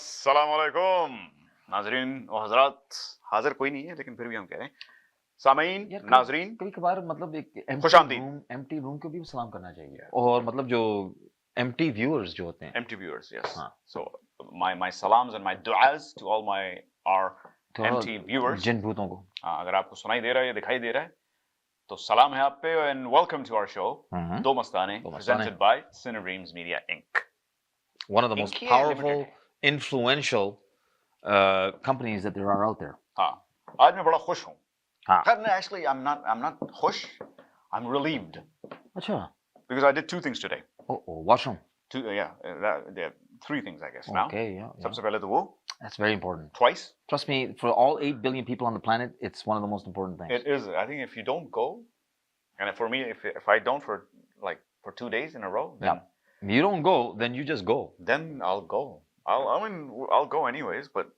अस्सलामुअलैकुम नाजरीन और हजरात। हाजिर कोई नहीं है लेकिन फिर भी हम कह रहे हैं सामीन नाजरीन कभी कभार मतलब एक एम्प्टी रूम को भी सलाम करना चाहिए और मतलब जो एम्प्टी व्यूअर्स जो होते हैं empty viewers, yes. So my salams and my du'as to all our empty viewers. जिन भूतों को अगर आपको सुनाई दे रहा है या दिखाई दे रहा है तो सलाम है आप पे and welcome to our show दो मस्ताने presented by Cinedreams Media Inc. One of the most powerful, influential companies that there are out there. हाँ, आज मैं बड़ा खुश हूँ. Actually, I'm not खुश. I'm relieved. अच्छा. Because I did two things today. Oh, what's wrong? Three things, I guess. Now. Okay, yeah. सबसे पहले तो वो. That's very important. Twice. Trust me, for all 8 billion people on the planet, it's one of the most important things. It is. I think if you don't go, and for me, if I don't for 2 days in a row, then if you don't go, then you just go. Then I'll go. I'll go anyways, but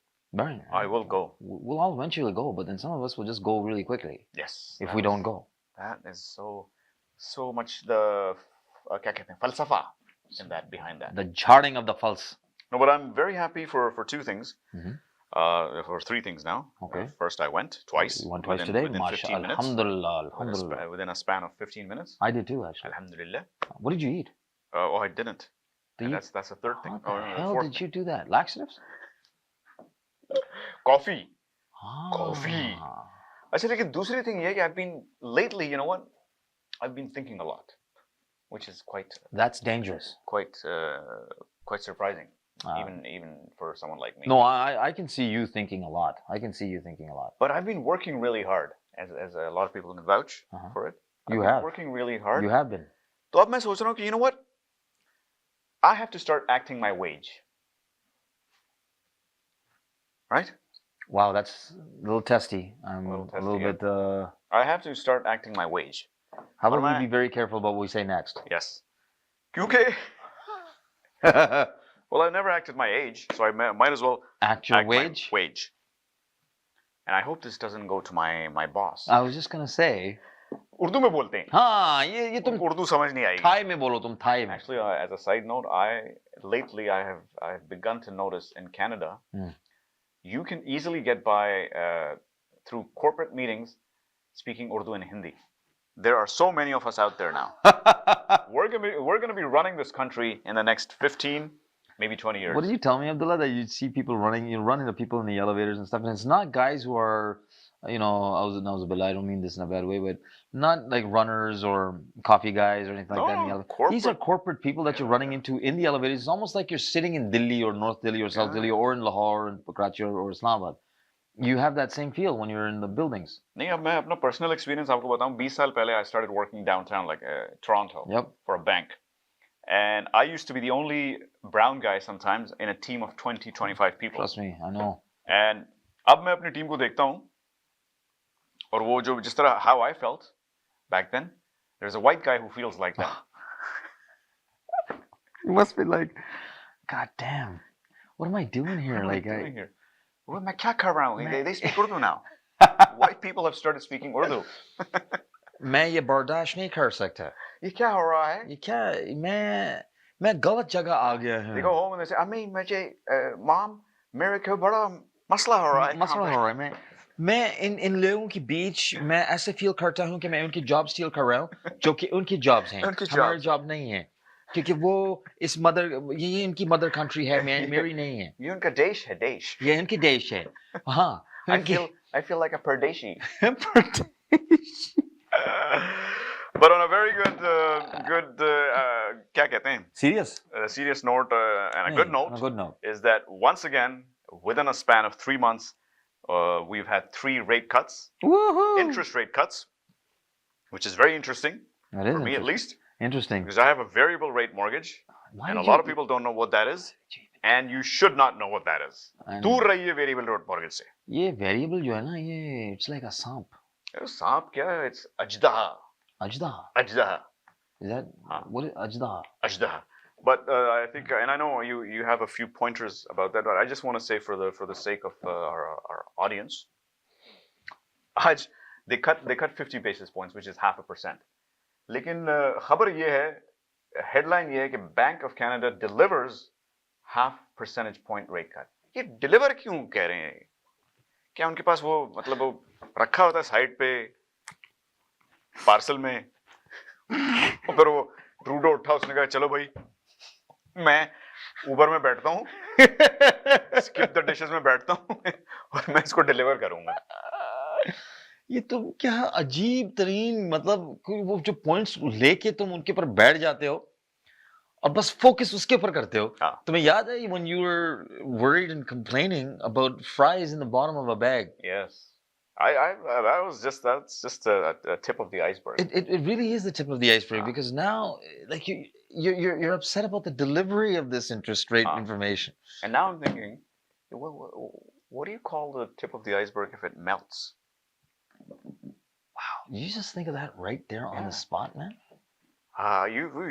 right. I will go. We'll all eventually go, but then some of us will just go really quickly. Yes. If we don't go. That is so much the क्या कहते हैं falsafa in that behind that. The charting of the false. No, but I'm very happy for two things. For three things now. Okay. First, I went twice. You went twice today? Within 15 minutes. Alhamdulillah, alhamdulillah. Within a span of 15 minutes. I did too, actually. Alhamdulillah. What did you eat? Oh, I didn't. That's the third thing. How the hell did you do that? Laxatives? Coffee. Ah. Coffee. अच्छा लेकिन दूसरी thing ये है कि I've been lately, you know what? I've been thinking a lot, which is quite. That's dangerous. Quite surprising, even for someone like me. No, I can see you thinking a lot. I can see you thinking a lot. But I've been working really hard, as a lot of people can vouch for it. You have. Working really hard. You have been. तो अब मैं सोच रहा हूँ कि you know what? I have to start acting my wage. Right? Wow, that's a little testy. I'm a little bit. I have to start acting my wage. How about we be very careful about what we say next? Yes. क्योंकि well, I've never acted my age, so I might as well act your wage. And I hope this doesn't go to my boss. I was just gonna say. Urdu में बोलते हैं. हाँ, ये तुम उर्दू समझ नहीं आएगी. थाई में बोलो तुम थाई में. Actually, as a side note, lately I have begun to notice in Canada, you can easily get by through corporate meetings speaking Urdu and Hindi. There are so many of us out there now. We're gonna be running this country in the next 15, maybe 20 years. What did you tell me, Abdullah, that you see people running? You run into people in the elevators and stuff, and it's not guys who are, I don't mean this in a bad way, but not like runners or coffee guys or anything like that in the elevator. These are corporate people that you're running into in the elevators. It's almost like you're sitting in Delhi or North Delhi or South Delhi or in Lahore and Karachi or Islamabad. You have that same feel when you're in the buildings. नहीं अब मैं अपना personal experience आपको बताऊं 20 साल पहले I started working downtown like Toronto for a bank. And I used to be the only brown guy sometimes in a team of 20-25 people. Trust me, I know. And अब मैं अपनी team को देखता हूं और वो जो जिस तरह how I felt back then, there's a white guy who feels like that. You must be like, God damn, what am I doing here? What am I doing here? मैं क्या कर रहा हूँ? They speak Urdu now. White people have started speaking Urdu. मैं ये बर्दाश्त नहीं कर सकता. ये क्या हो रहा है? ये क्या मैं गलत जगह आ गया हूँ. They go home and they say, I mean, Mom, मेरे को बड़ा मसला हो रहा है. मसला हो रहा है. मैं इन लोगों के बीच मैं ऐसे फील करता हूँ कि मैं उनकी जॉब स्टील कर रहा हूँ जो कि उनकी जॉब्स हैं. हमारी जॉब नहीं है. क्योंकि वो ये इनकी मदर कंट्री है, मेरी नहीं है. ये उनका देश है, देश. ये इनकी देश है. हाँ. I feel like a Pardeshi. But on a very good क्या कहते हैं? Serious note and a good note is that once again within a span of 3 months we've had 3 rate cuts. Woohoo! Interest rate cuts, which is very interesting for me at least. Interesting. Because I have a variable rate mortgage, and a lot of people don't know what that is, and you should not know what that is. दूर रहिए variable rate mortgage से. ये variable जो है ना ये it's like a सांप. सांप क्या? It's अजदहा. अजदहा. Is that what is अजदहा? अजदहा. But I think, and I know you have a few pointers about that, but I just want to say for the sake of our audience, they cut 50 basis points, which is 0.5%. लेकिन खबर ये है, headline ये है कि Bank of Canada delivers half percentage point rate cut. ये deliver क्यों कह रहे हैं? क्या उनके पास वो मतलब वो रखा होता है साइड पे पार्सल में और फिर वो रूडो उठा उसने कहा चलो भाई मैं उबर में बैठता हूँ स्किप द डिशेस में बैठता हूँ और मैं इसको डिलीवर करूंगा. ये तो क्या अजीब तरीन मतलब वो जो पॉइंट्स लेके तुम उनके ऊपर बैठ जाते हो और बस फोकस उसके ऊपर करते हो. हाँ. तुम्हें याद है when you were worried and complaining about fries in the bottom of a bag? Yes. That's just a tip of the iceberg. It really is the tip of the iceberg because now like you're upset about the delivery of this interest rate information. And now I'm thinking, what do you call the tip of the iceberg if it melts? Wow, you just think of that right there on the spot, man.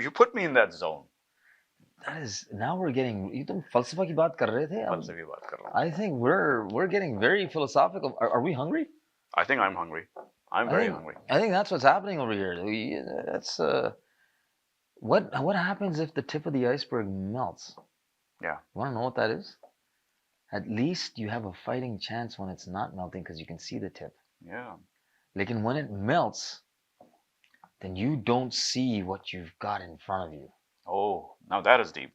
You put me in that zone. That is now we're getting. You तुम फलसफा की बात कर रहे थे. फलसफे की बात कर रहा हूँ. I think we're getting very philosophical. Are we hungry? I think I'm hungry. I'm very hungry. I think that's what's happening over here. That's what happens if the tip of the iceberg melts? Yeah. Want to know what that is? At least you have a fighting chance when it's not melting because you can see the tip. Yeah. Like when it melts, then you don't see what you've got in front of you. Oh, now that is deep.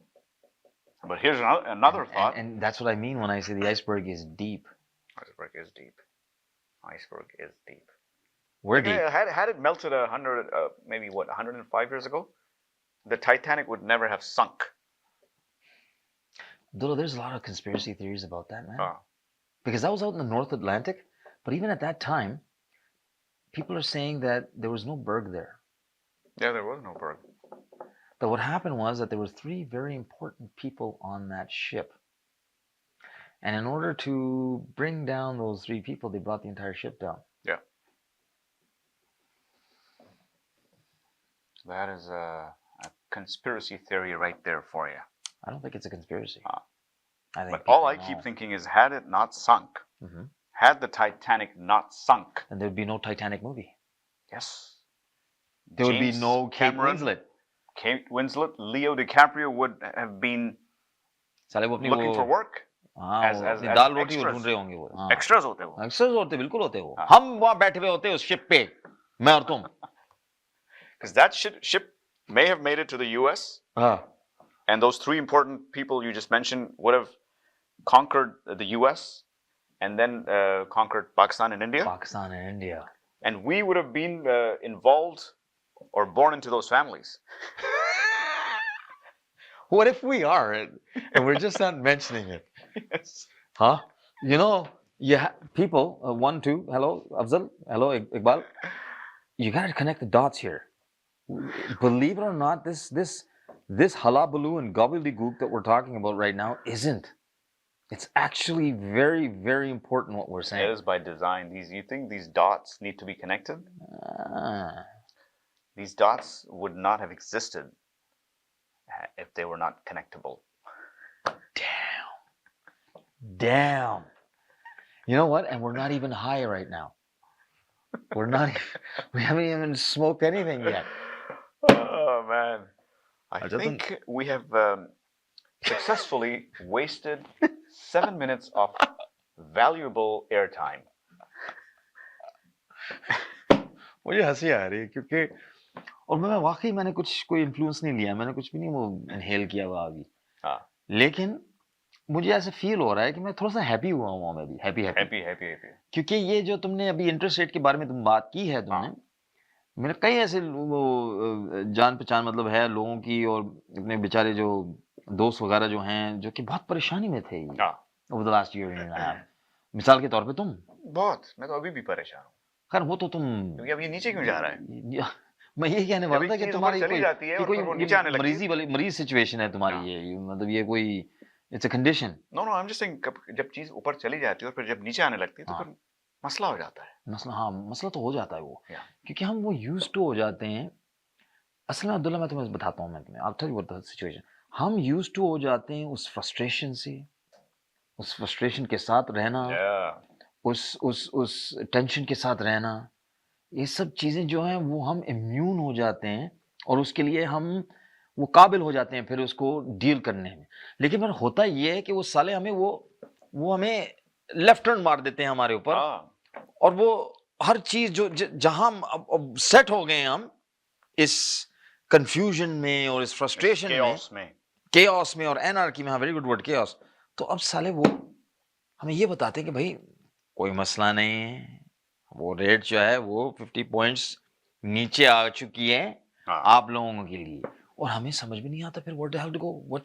But here's another thought. And that's what I mean when I say the iceberg is deep. Iceberg is deep. Iceberg is deep. We're deep. Had it melted 105 years ago, the Titanic would never have sunk. Though there's a lot of conspiracy theories about that, man. Because that was out in the North Atlantic, but even at that time, people are saying that there was no berg there. Yeah, there was no berg. But what happened was that there were 3 very important people on that ship. And in order to bring down those 3 people, they brought the entire ship down. Yeah. That is a conspiracy theory right there for you. I don't think it's a conspiracy. But all I keep thinking is, had it not sunk, had the Titanic not sunk, then there would be no Titanic movie. Yes. There would be no Cameron, Kate Winslet. Kate Winslet, Leo DiCaprio would have been looking for work. as दाल रोटी वो ढूंढ रहे होंगे वो. Extras होते हो. Extras होते बिल्कुल होते हो. हम वहाँ बैठे हुए होते उस ship पे, मैं और तुम. Because that ship may have made it to the U.S. And those 3 important people you just mentioned would have conquered the U.S. and then conquered Pakistan and India. Pakistan and India. And we would have been involved or born into those families. What if we are and we're just not mentioning it? Yes. Huh? You know, people, 1, 2, hello, Afzal, hello, Iqbal. You got to connect the dots here. Believe it or not, this hullabaloo and gobbledygook that we're talking about right now isn't. It's actually very, very important what we're saying. It is by design. You think these dots need to be connected? These dots would not have existed if they were not connectable. Damn. You know what? And we're not even high right now. We haven't even smoked anything yet. Oh, man. I think we have successfully wasted 7 minutes of valuable airtime. मुझे हंसी आ रही है क्योंकि और मैं वाकई मैंने कोई इन्फ्लुएंस नहीं लिया, मैंने कुछ भी नहीं वो इनहेल किया हुआ अभी. लेकिन मुझे ऐसा फील हो रहा है कि मैं थोड़ा सा हैप्पी हुआ हूँ. मैं भी हैप्पी क्योंकि ये जो तुमने अभी इंटरेस्ट रेट के बारे में तुम बात की है तुमने, मेरे कई ऐसे वो जान पहचान मतलब है लोगों की और अपने बेचारे जो दोस्त वगैरह जो हैं जो कि बहुत परेशानी में थे over the last year and a half. मिसाल के तौर पे तुम. बहुत. मैं तो अभी भी परेशान हूँ. खैर वो तो तुम क्योंकि अब ये नीचे क्यों जा रहा है? मैं ये कहने वाला था कि तुम्हारी कोई मरीज सिचुएशन है तुम्हारी. ये मतलब ये कोई it's a condition. No I am just saying जब चीज ऊपर चली जाती है और फिर जब नीचे आने लगती है तो फिर मसला हो जाता है. मसला तो हो जाता है वो क्योंकि हम वो यूज्ड टू हो जाते हैं. असल में अब्दुल्ला मैं तुम्हें बताता हूँ, मैं तुम्हें I'll tell you what the situation. हम यूज्ड टू हो जाते हैं उस फ्रस्ट्रेशन से, उस फ्रस्ट्रेशन के साथ रहना, उस टेंशन के साथ रहना. ये सब चीज़ें जो हैं वो हम इम्यून हो जाते हैं और उसके लिए हम वो काबिल हो जाते हैं फिर उसको डील करने में। लेकिन फिर होता ये है कि वो साले हमें वो हमें लेफ्ट टर्न मार देते हैं हमारे ऊपर, और वो हर चीज जो जहां अब सेट हो गए हम इस कंफ्यूजन में और इस फ्रस्ट्रेशन में, केओस में और एनार्की में, हाँ वेरी गुड वर्ड केओस, तो अब साले वो हमें ये बताते हैं कि भाई कोई मसला नहीं है, वो रेट जो है वो 50 पॉइंट्स नीचे आ चुकी है आप लोगों के लिए, और हमें समझ में नहीं आता फिर व्हाट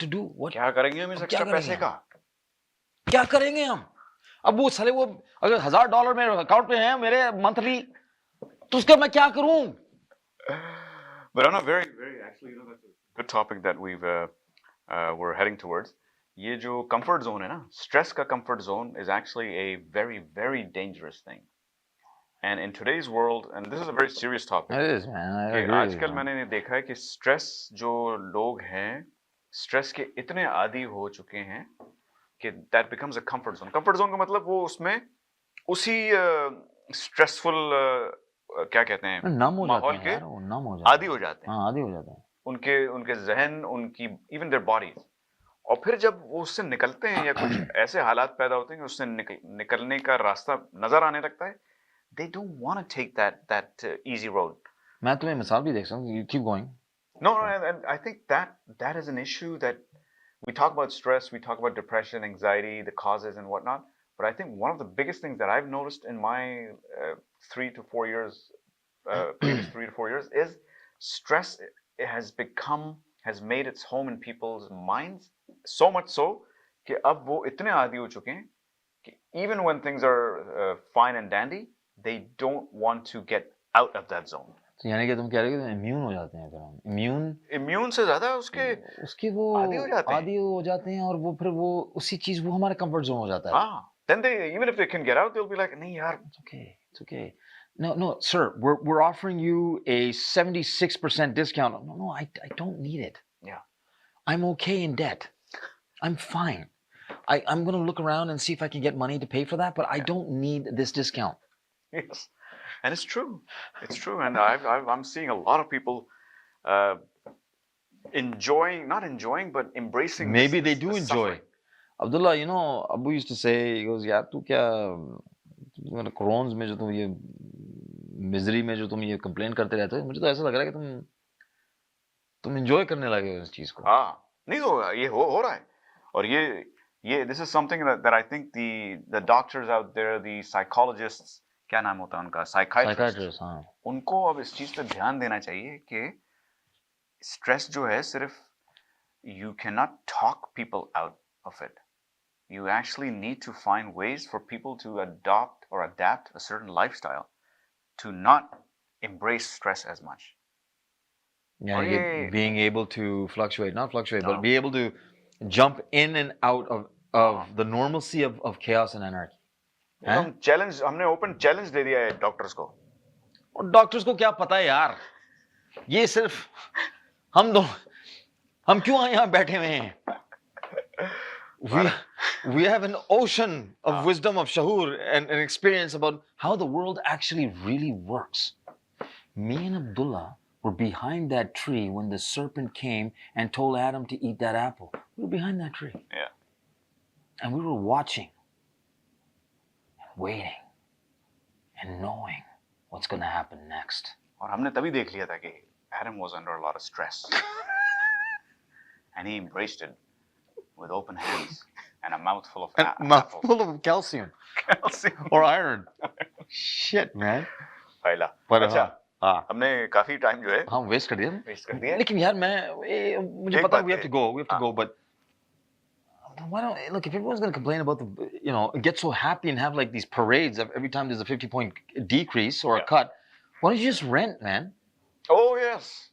टू डू, क्या करेंगे हम इस एक्स्ट्रा पैसे का, क्या करेंगे हम। अब वो साले वो अगर $1000 मेरे अकाउंट पे है मेरे मंथली, तो उसका मैं क्या करूं। But on a very actually that's a good topic that we're heading towards. ये जो comfort zone है ना, stress का comfort zone is actually a very dangerous thing. And in today's world, and this is a very serious topic. It is, man. I agree. आजकल मैंने देखा है कि stress जो लोग हैं, stress के इतने आदी हो चुके हैं कि that becomes a comfort zone. Comfort zone का मतलब वो उसमें उसी stressful क्या कहते हैं माहौल के आदी हो जाते हैं, आदी हो जाते हैं उनके जहन, उनकी even their bodies. और फिर जब वो उससे निकलते हैं या कुछ ऐसे हालात पैदा होते हैं कि उससे निकलने का रास्ता नजर आने लगता है, they don't want to take that easy road. मैं तुम्हें मिसाल भी देख सकता हूँ, you keep going. No, and I think that is an issue that we talk about stress, we talk about depression, anxiety, the causes and whatnot. But I think one of the biggest things that I've noticed in my 3 to 4 years, previous 3 to 4 years, is stress has made its home in people's minds, so much so कि अब वो इतने आदी हो चुके हैं कि even when things are fine and dandy, they don't want to get out of that zone. तो यानी कि तुम कह रहे हो कि इम्यून हो जाते हैं, फिर हम इम्यून से ज्यादा उसके वो आदी हो जाते हैं और वो फिर वो उसी चीज वो हमारा कंफर्ट जोन हो जाता है। हाँ, then even if they can get out, they'll be like, नहीं यार, it's okay. No, sir, we're offering you a 76% discount. No, I don't need it. Yeah. I'm okay in debt. I'm fine. I'm going to look around and see if I can get money to pay for that, but I don't need this discount. Yes. And it's true. It's true. And I'm seeing a lot of people not enjoying, but embracing. Maybe they do enjoy. Suffering. Abdullah, you know, Abu used to say, he goes, यार तू क्या Krones में जो तुम ये misery में जो तुम ये कंप्लेन करते रहते हो, मुझे तो ऐसा लग रहा है कि तुम एंजॉय करने लगे हो इस चीज को। हाँ, नहीं तो ये हो रहा है, और ये this is something that I think the doctors out there, the psychologists, क्या नाम होता है उनका, साइकाइट्रिस्ट, हाँ, उनको अब इस चीज पे ध्यान देना चाहिए कि स्ट्रेस जो है सिर्फ you cannot talk people out of it. You actually need to find ways for people to adopt or adapt a certain lifestyle to not embrace stress as much. Yeah, being able to not fluctuate, but be able to jump in and out of the normalcy of chaos and anarchy. हमने open challenge दे दिया है doctors को, और doctors को क्या पता है यार, ये सिर्फ हम क्यों यहाँ बैठे हुए हैं। We have an ocean of wisdom, of shahoor and experience about how the world actually really works. Me and Abdullah were behind that tree when the serpent came and told Adam to eat that apple. We were behind that tree. Yeah. And we were watching and waiting and knowing what's going to happen next. और हमने तभी देख लिया था कि Adam was under a lot of stress. And he embraced it with open hands and a mouthful of mouthful of calcium. Or iron. Shit, man. पहला। अच्छा, हमने काफी टाइम जो है हाँ वेस्ट कर दिया। लेकिन यार मुझे पता है we have to go, but why don't, look, if everyone's going to complain about get so happy and have like these parades of every time there's a 50-point decrease or a cut, why don't you just rent, man? Oh yes.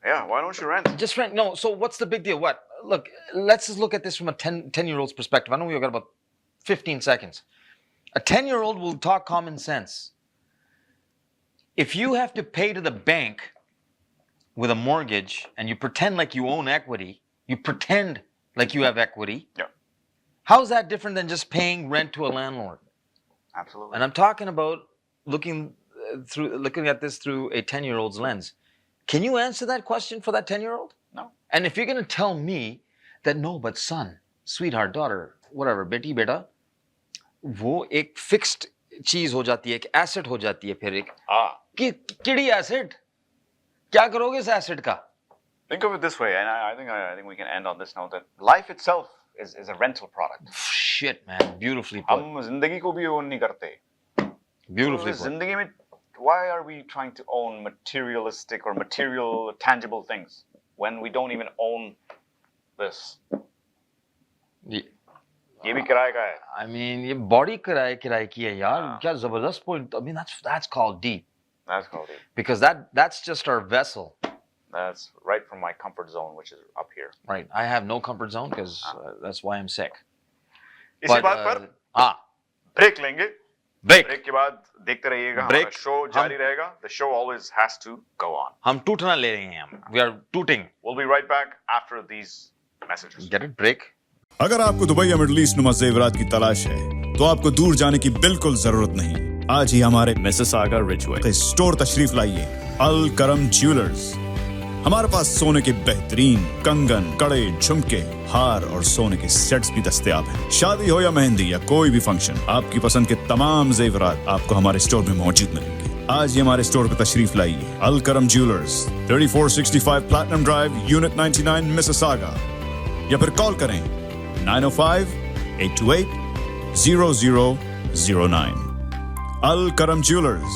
Yeah, why don't you rent? Just rent. No, so what's the big deal? What? Look, let's just look at this from a 10-year-old's perspective. I know we've got about 15 seconds. A 10-year-old will talk common sense. If you have to pay to the bank with a mortgage and you pretend like you own equity, you pretend like you have equity. Yeah. How's that different than just paying rent to a landlord? Absolutely. And I'm talking about looking at this through a 10-year-old's lens. Can you answer that question for that 10-year-old? No. And if you're going to tell me that no, but son, sweetheart, daughter, whatever, बेटी बेटा, वो एक fixed चीज हो जाती है, एक asset हो जाती है, फिर एक कि किड़ी एसेट, क्या करोगे इस एसेट का? Think of it this way, and I think we can end on this note that life itself is a rental product. Shit, man, beautifully put. हम जिंदगी को भी own नहीं करते. Beautifully put. जिंदगी में, why are we trying to own materialistic or material tangible things when we don't even own this? ये भी किराए का है. I mean, ये बॉडी किराए की है यार. क्या जबरदस्त point. I mean, that's called deep. That's called deep. Because that's just our vessel. That's right from my comfort zone, which is up here. Right. I have no comfort zone because that's why I'm sick. इसी बात पर break लेंगे. Break के बाद देखते रहिएगा. हमारा show जारी रहेगा. The show always has to go on. हम टूटना ले रहे हैं हम. We are tooting. We'll be right back after these messages. Get it? Break. अगर आपको दुबई या मिडल ईस्ट नुमा ज़ेवरात की तलाश है, तो आपको दूर जाने की बिल्कुल जरूरत नहीं. आज ही हमारे मिसिसागा रिजवे स्टोर तशरीफ लाइए. अल करम ज्वेलर्स. हमारे पास सोने के बेहतरीन कंगन, कड़े, झुमके, हार और सोने के सेट्स भी दस्तयाब हैं. शादी हो या मेहंदी या कोई भी फंक्शन, आपकी पसंद के तमाम जेवरात आपको हमारे स्टोर में मौजूद मिलेंगे. आज ही हमारे स्टोर पर तशरीफ लाइए. अल करम jewellers, 3465 platinum drive, unit 99, Mississauga. या फिर कॉल करें 905-828-0009. अल करम ज्वेलर्स.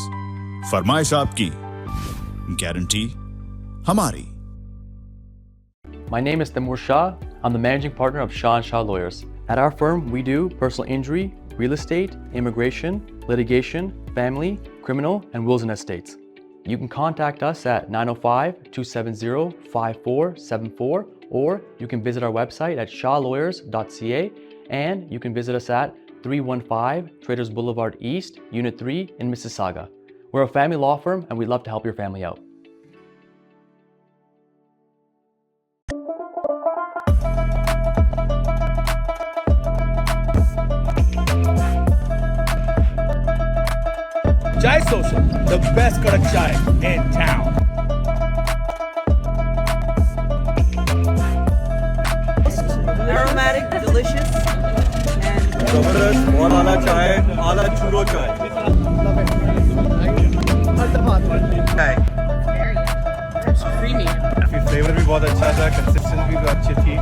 फरमाइश आपकी, गारंटी हमारी. My name is Timur Shah. I'm the managing partner of Shah & Shah Lawyers. At our firm, we do personal injury, real estate, immigration, litigation, family, criminal, and wills and estates. You can contact us at 905-270-5474, or you can visit our website at shawlawyers.ca, and you can visit us at 315 Traders Boulevard East, Unit 3 in Mississauga. We're a family law firm, and we'd love to help your family out. Chai Social, the best karak chai in town. Aromatic, delicious, and Zabardast, bahut ala chai, ala churro chai. very it's creamy. Your flavor भी बहुत अच्छा था, consistency भी अच्छी थी,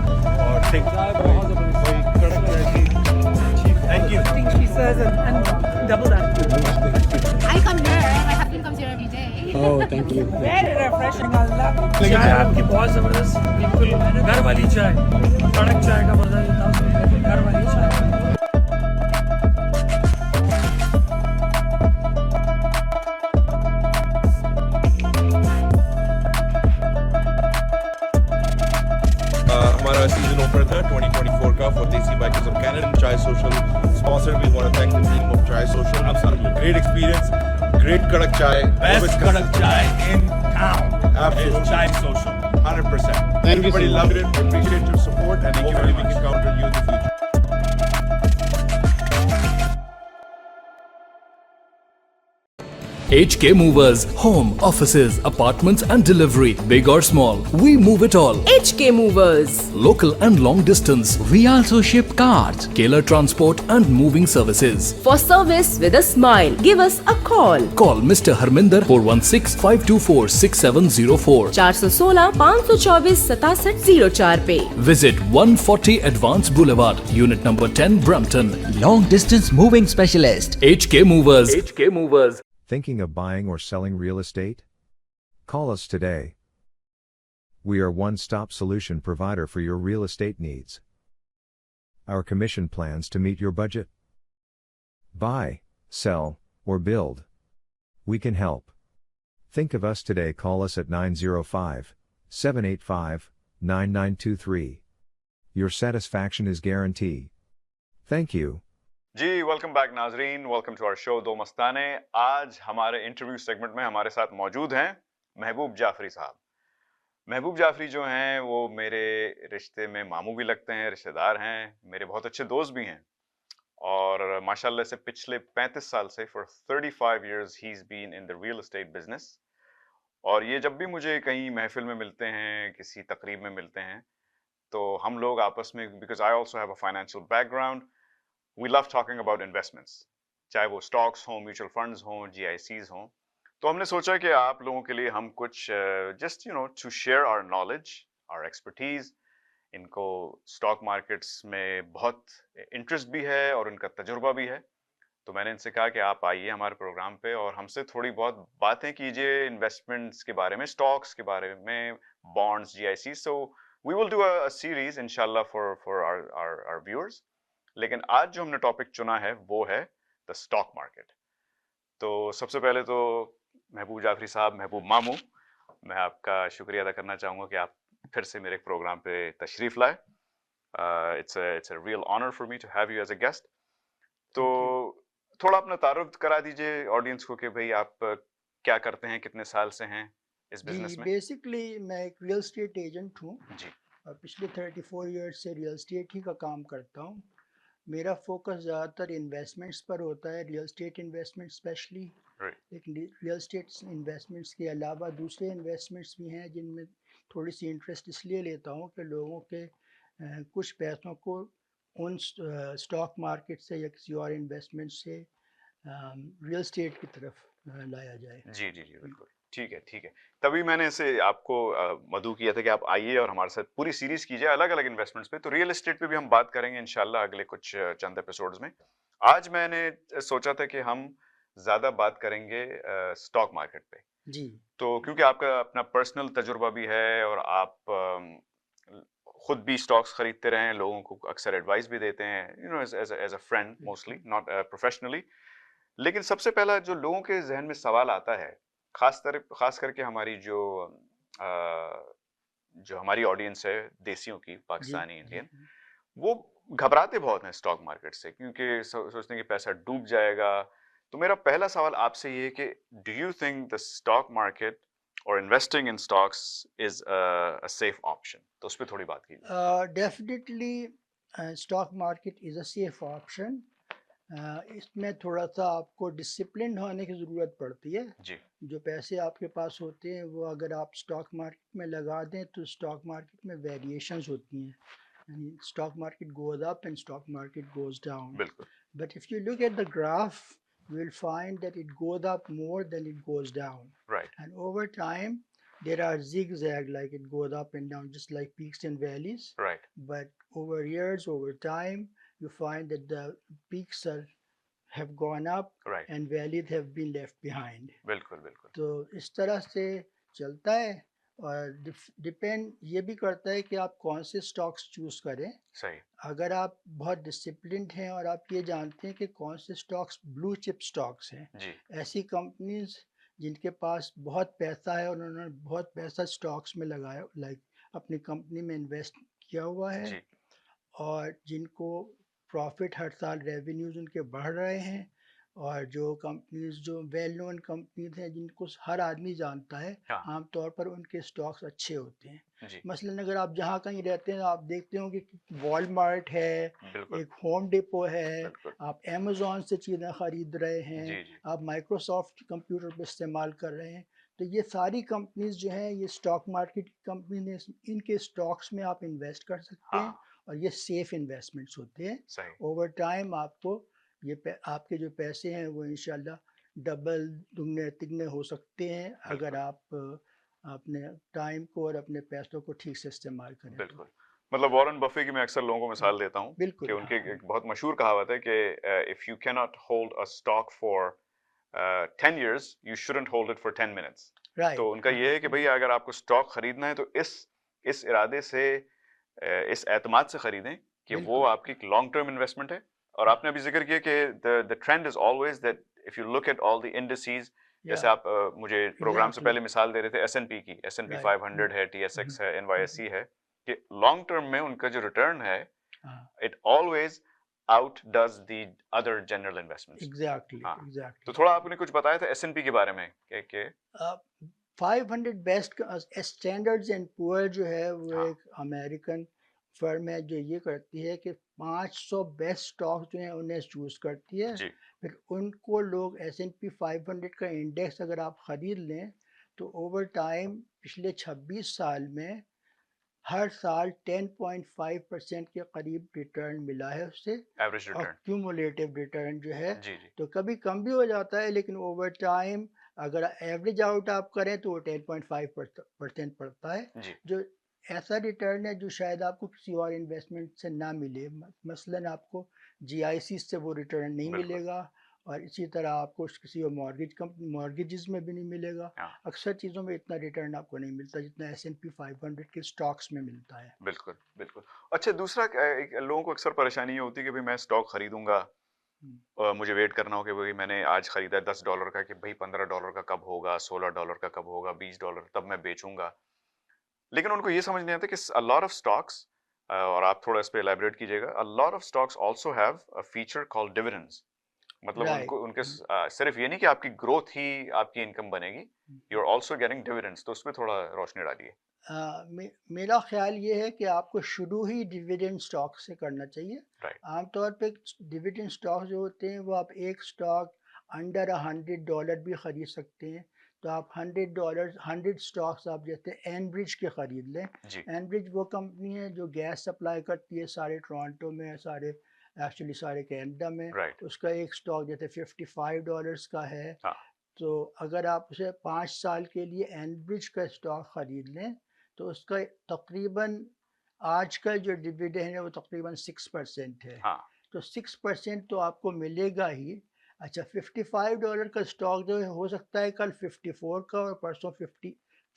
और thick. कोई कड़क जैसी. Thank you. I think she says and double that. I come here. My husband comes here every day. Oh, thank you. Very refreshing. I love it. चाय आपकी बहुत जबरदस्त, बिल्कुल घर वाली चाय, कड़क चाय का मजा लेता हूँ, घर वाली चाय. हमारा सीजन ऑफर था 2024 का for देसी bikers of Canada. Chai Social sponsor. We want to thank the team of Chai Social. Absolutely great experience, great kadak chai. Best karak chai in town. Absolutely. Is Chai Social. 100%. Everybody loved it. We appreciate your support, and hopefully we can count on you in the future. HK Movers. Home, offices, apartments and delivery. Big or small, we move it all. HK Movers. Local and long distance. We also ship cars, Kalar transport and moving services. For service with a smile, give us a call. Call Mr. Harminder 416-524-6704. 416-524-6704 पे. Visit 140 Advance Boulevard, Unit number 10, Brampton. Long distance moving specialist. HK Movers. HK Movers. Thinking of buying or selling real estate? Call us today. We are one-stop solution provider for your real estate needs. Our commission plans to meet your budget. Buy, sell, or build. We can help. Think of us today. Call us at 905-785-9923. Your satisfaction is guaranteed. Thank you. जी welcome back नाजरीन. Welcome to our show Do Mastane. आज हमारे interview segment में हमारे साथ मौजूद हैं महबूब जाफरी साहब. महबूब जाफरी जो हैं वो मेरे रिश्ते में मामू भी लगते हैं, रिश्तेदार हैं, मेरे बहुत अच्छे दोस्त भी हैं, और माशाल्लाह से पिछले 35 साल से for 35 years he is been in the real estate business. اور یہ جب بھی مجھے کہیں محفل میں ملتے ہیں, کسی تقریب میں ملتے ہیں, تو ہم لوگ آپس میں, because I also have a financial background, we love talking about investments, چاہے وہ اسٹاکس ہوں, میوچل فنڈز ہوں, جی آئی سیز ہوں. تو ہم نے سوچا کہ آپ لوگوں کے لیے ہم کچھ just to share our knowledge, our expertise. ان کو اسٹاک مارکیٹس میں بہت انٹرسٹ بھی ہے اور ان کا تجربہ بھی ہے. تو میں نے ان سے کہا کہ آپ آئیے ہمارے پروگرام پہ اور ہم سے تھوڑی بہت باتیں کیجیے انویسٹمنٹس کے بارے میں, اسٹاکس کے بارے میں, bonds, G I C. So we will do a series ان شاء اللہ فار آر ویورز. لیکن آج جو ہم نے ٹاپک چنا ہے وہ ہے دا اسٹاک مارکیٹ. تو سب سے پہلے تو محبوب جعفری صاحب, محبوب ماموں, میں آپ کا شکریہ ادا کرنا چاہوں گا کہ آپ پھر سے میرے پروگرام پہ تشریف لائے. It's a real honour for me to have you as a guest. تو تھوڑا اپنا تعارف کرا دیجیے آڈینس کو کہ بھئی آپ کیا کرتے ہیں, کتنے سال سے ہیں اس بزنس میں. بیسکلی میں ایک ریئل اسٹیٹ ایجنٹ ہوں جی, اور پچھلے 34 ایئرس سے ریئل اسٹیٹ ہی کا کام کرتا ہوں. میرا فوکس زیادہ تر انویسٹمنٹس پر ہوتا ہے, ریئل اسٹیٹ انویسٹمنٹ اسپیشلی. لیکن ریئل اسٹیٹ انویسٹمنٹس کے علاوہ دوسرے انویسٹمنٹس بھی ہیں جن میں تھوڑی سی انٹرسٹ اس لیے لیتا ہوں کہ لوگوں کے کچھ پیسوں کو ان اسٹاک مارکیٹ سے یا کسی اور انویسٹمنٹ سے ریئل اسٹیٹ کی طرف لایا جائے. جی جی جی بالکل ٹھیک ہے ٹھیک ہے. تبھی میں نے اسے آپ کو مدعو کیا تھا کہ آپ آئیے اور ہمارے ساتھ پوری سیریز کیجیے الگ الگ انویسٹمنٹس پہ. تو ریئل اسٹیٹ پہ بھی ہم بات کریں گے انشاءاللہ اگلے کچھ چند ایپیسوڈز میں. آج میں نے سوچا تھا کہ ہم زیادہ بات کریں گے اسٹاک مارکیٹ پہ. جی, تو کیونکہ آپ کا اپنا پرسنل تجربہ بھی ہے اور آپ خود بھی اسٹاکس خریدتے رہے ہیں, لوگوں کو اکثر ایڈوائس بھی دیتے ہیں, as a friend mostly, not professionally. لیکن سب سے پہلا جو لوگوں کے ذہن میں سوال آتا ہے, خاص کر کے ہماری جو ہماری آڈینس ہے دیسیوں کی, پاکستانی, انڈین, وہ گھبراتے بہت ہیں اسٹاک مارکیٹ سے کیونکہ سوچتے ہیں کہ پیسہ ڈوب جائے گا. تو میرا پہلا سوال آپ سے یہ ہے کہ do you think the stock market اور investing in stocks is a safe option? تو اس پہ تھوڑی بات کیجیے. Definitely stock market is a safe option. اس میں تھوڑا سا آپ کو ڈسپلن ہونے کی ضرورت پڑتی ہے. جی, جو پیسے آپ کے پاس ہوتے ہیں وہ اگر آپ اسٹاک مارکیٹ میں لگا دیں تو اسٹاک مارکیٹ میں ویریشنز ہوتی ہیں. Stock market goes up and stock market goes down. بالکل. But if you look at the graph, you will find that it goes up more than it goes down. Right. And over time, there are zigzag, like it goes up and down, just like peaks and valleys. Right. But over years, over time, you find that the peaks have gone up, right, and valleys have been left behind. بالکل بالکل. تو اس طرح سے چلتا ہے. اور depend یہ بھی کرتا ہے کہ آپ کون سے اسٹاکس چوز کریں. صحیح. اگر آپ بہت ڈسپلنڈ ہیں اور آپ یہ جانتے ہیں کہ کون سے اسٹاکس بلو چپ اسٹاکس ہیں, جی, ایسی کمپنیز جن کے پاس بہت پیسہ ہے اور انہوں نے بہت پیسہ اسٹاکس میں لگایا, لائک اپنی کمپنی میں انویسٹ کیا ہوا ہے, جی, اور جن کو پروفٹ ہر سال ریونیوز ان کے بڑھ رہے ہیں, اور جو کمپنیز جو ویل نون کمپنیز ہیں جن کو ہر آدمی جانتا ہے, عام طور پر ان کے اسٹاکس اچھے ہوتے ہیں. مثلاً اگر آپ جہاں کہیں رہتے ہیں آپ دیکھتے ہوں کہ والمارٹ ہے, ایک ہوم ڈپو ہے, آپ امیزون سے چیزیں خرید رہے ہیں, آپ مائکروسافٹ کمپیوٹر پہ استعمال کر رہے ہیں, تو یہ ساری کمپنیز جو ہیں یہ اسٹاک مارکیٹ کی کمپنیز, ان کے اسٹاکس میں آپ انویسٹ کر سکتے ہیں, اور یہ سیف انویسٹمنٹس ہوتے ہیں. اوور ٹائم آپ کو یہ آپ کے جو پیسے ہیں وہ انشاءاللہ ڈبل دگنے تگنے ہو سکتے ہیں اگر آپ اپنے ٹائم کو اور اپنے پیسوں کو ٹھیک سے استعمال کریں. بالکل. مطلب وارن بفے کی میں اکثر لوگوں کو مثال دیتا ہوں کہ ان کی ایک بہت مشہور کہاوت ہے کہ if you cannot hold a stock for 10 years you shouldn't hold it for 10 minutes. تو ان کا یہ ہے کہ بھئی اگر آپ کو اسٹاک خریدنا ہے تو اس ارادے سے, اس اعتماد سے خریدیں کہ وہ آپ کی لانگ ٹرم انویسٹمنٹ ہے. اور آپ نے ابھی ذکر کیا کہ the trend is always that if you look at all the indices, جیسے آپ مجھے پروگرام سے پہلے مثال دے رہے تھے S&P کی, S&P 500 ہے, TSX ہے, NYSE ہے, کہ لانگ ٹرم میں ان کا جو ریٹرن ہے it always outdoes the other general investments. Exactly. تو تھوڑا آپ نے کچھ بتایا تھا S&P کے بارے میں کہ 500 بیسٹ اسٹینڈرڈز اینڈ پور جو ہے وہ ایک امریکن فرم ہے جو یہ کرتی ہے کہ 500 بیسٹ اسٹاکس جو ہیں انہیں چوز کرتی ہے. پھر ان کو لوگ S&P 500 کا انڈیکس اگر آپ خرید لیں تو اوور ٹائم پچھلے 26 سال میں ہر سال 10.5% کے قریب ریٹرن ملا ہے اس سے. Average return. اور کیومولیٹو ریٹرن جو ہے جی جی تو کبھی کم بھی ہو جاتا ہے، لیکن اوور ٹائم اگر ایوریج آؤٹ آپ کریں تو وہ 10.5% پڑتا ہے، جی جو ایسا ریٹرن ہے جو شاید آپ کو کسی اور انویسٹمنٹ سے نہ ملے. مثلاً آپ کو جی آئی سی سے وہ ریٹرن نہیں بالکل. ملے گا، اور اسی طرح آپ کو کسی اور مارگیجز میں بھی نہیں ملے گا. ہاں اکثر چیزوں میں اتنا ریٹرن آپ کو نہیں ملتا جتنا S&P 500 کے سٹاکس میں ملتا ہے. بالکل بالکل. اچھا دوسرا لوگوں کو اکثر پریشانی یہ ہوتی ہے کہ بھائی میں اسٹاک خریدوں گا، مجھے ویٹ کرنا ہو کہ بھائی میں نے آج خریدا ہے $10 کا، کہ بھائی $15 کا کب ہوگا، $16 کا کب ہوگا، $20 تب میں بیچوں گا. لیکن ان کو یہ سمجھ نہیں آتا کہ a lot of stocks، اور آپ تھوڑا اس پہ ایلیبریٹ کیجیے گا، a lot of stocks also have a feature called dividends. مطلب ان کے صرف یہ نہیں کہ آپ کی گروتھ ہی آپ کی انکم بنے گی، you are also getting dividends. تو اس پہ تھوڑا روشنی ڈالیے. میرا خیال یہ ہے کہ آپ کو شروع ہی ڈیویڈنڈ سٹاک سے کرنا چاہیے. عام طور پہ ڈیویڈنڈ سٹاک جو ہوتے ہیں وہ آپ ایک سٹاک انڈر $100 بھی خرید سکتے ہیں. تو آپ $100 سٹاکس آپ جیسے اینبرج کے خرید لیں. اینبرج وہ کمپنی ہے جو گیس سپلائی کرتی ہے سارے ٹورانٹو میں، ایکچولی سارے کینیڈا میں. اس کا ایک سٹاک جیسے $55 کا ہے. تو اگر آپ اسے 5 سال کے لیے اینبرج کا سٹاک خرید لیں تو اس کا تقریباً آج کا جو ڈیویڈنڈ ہے وہ تقریباً 6% ہے. تو 6% تو آپ کو ملے گا ہی. اچھا $55 کا سٹاک جو ہے ہو سکتا ہے کل 54 کا اور پرسوں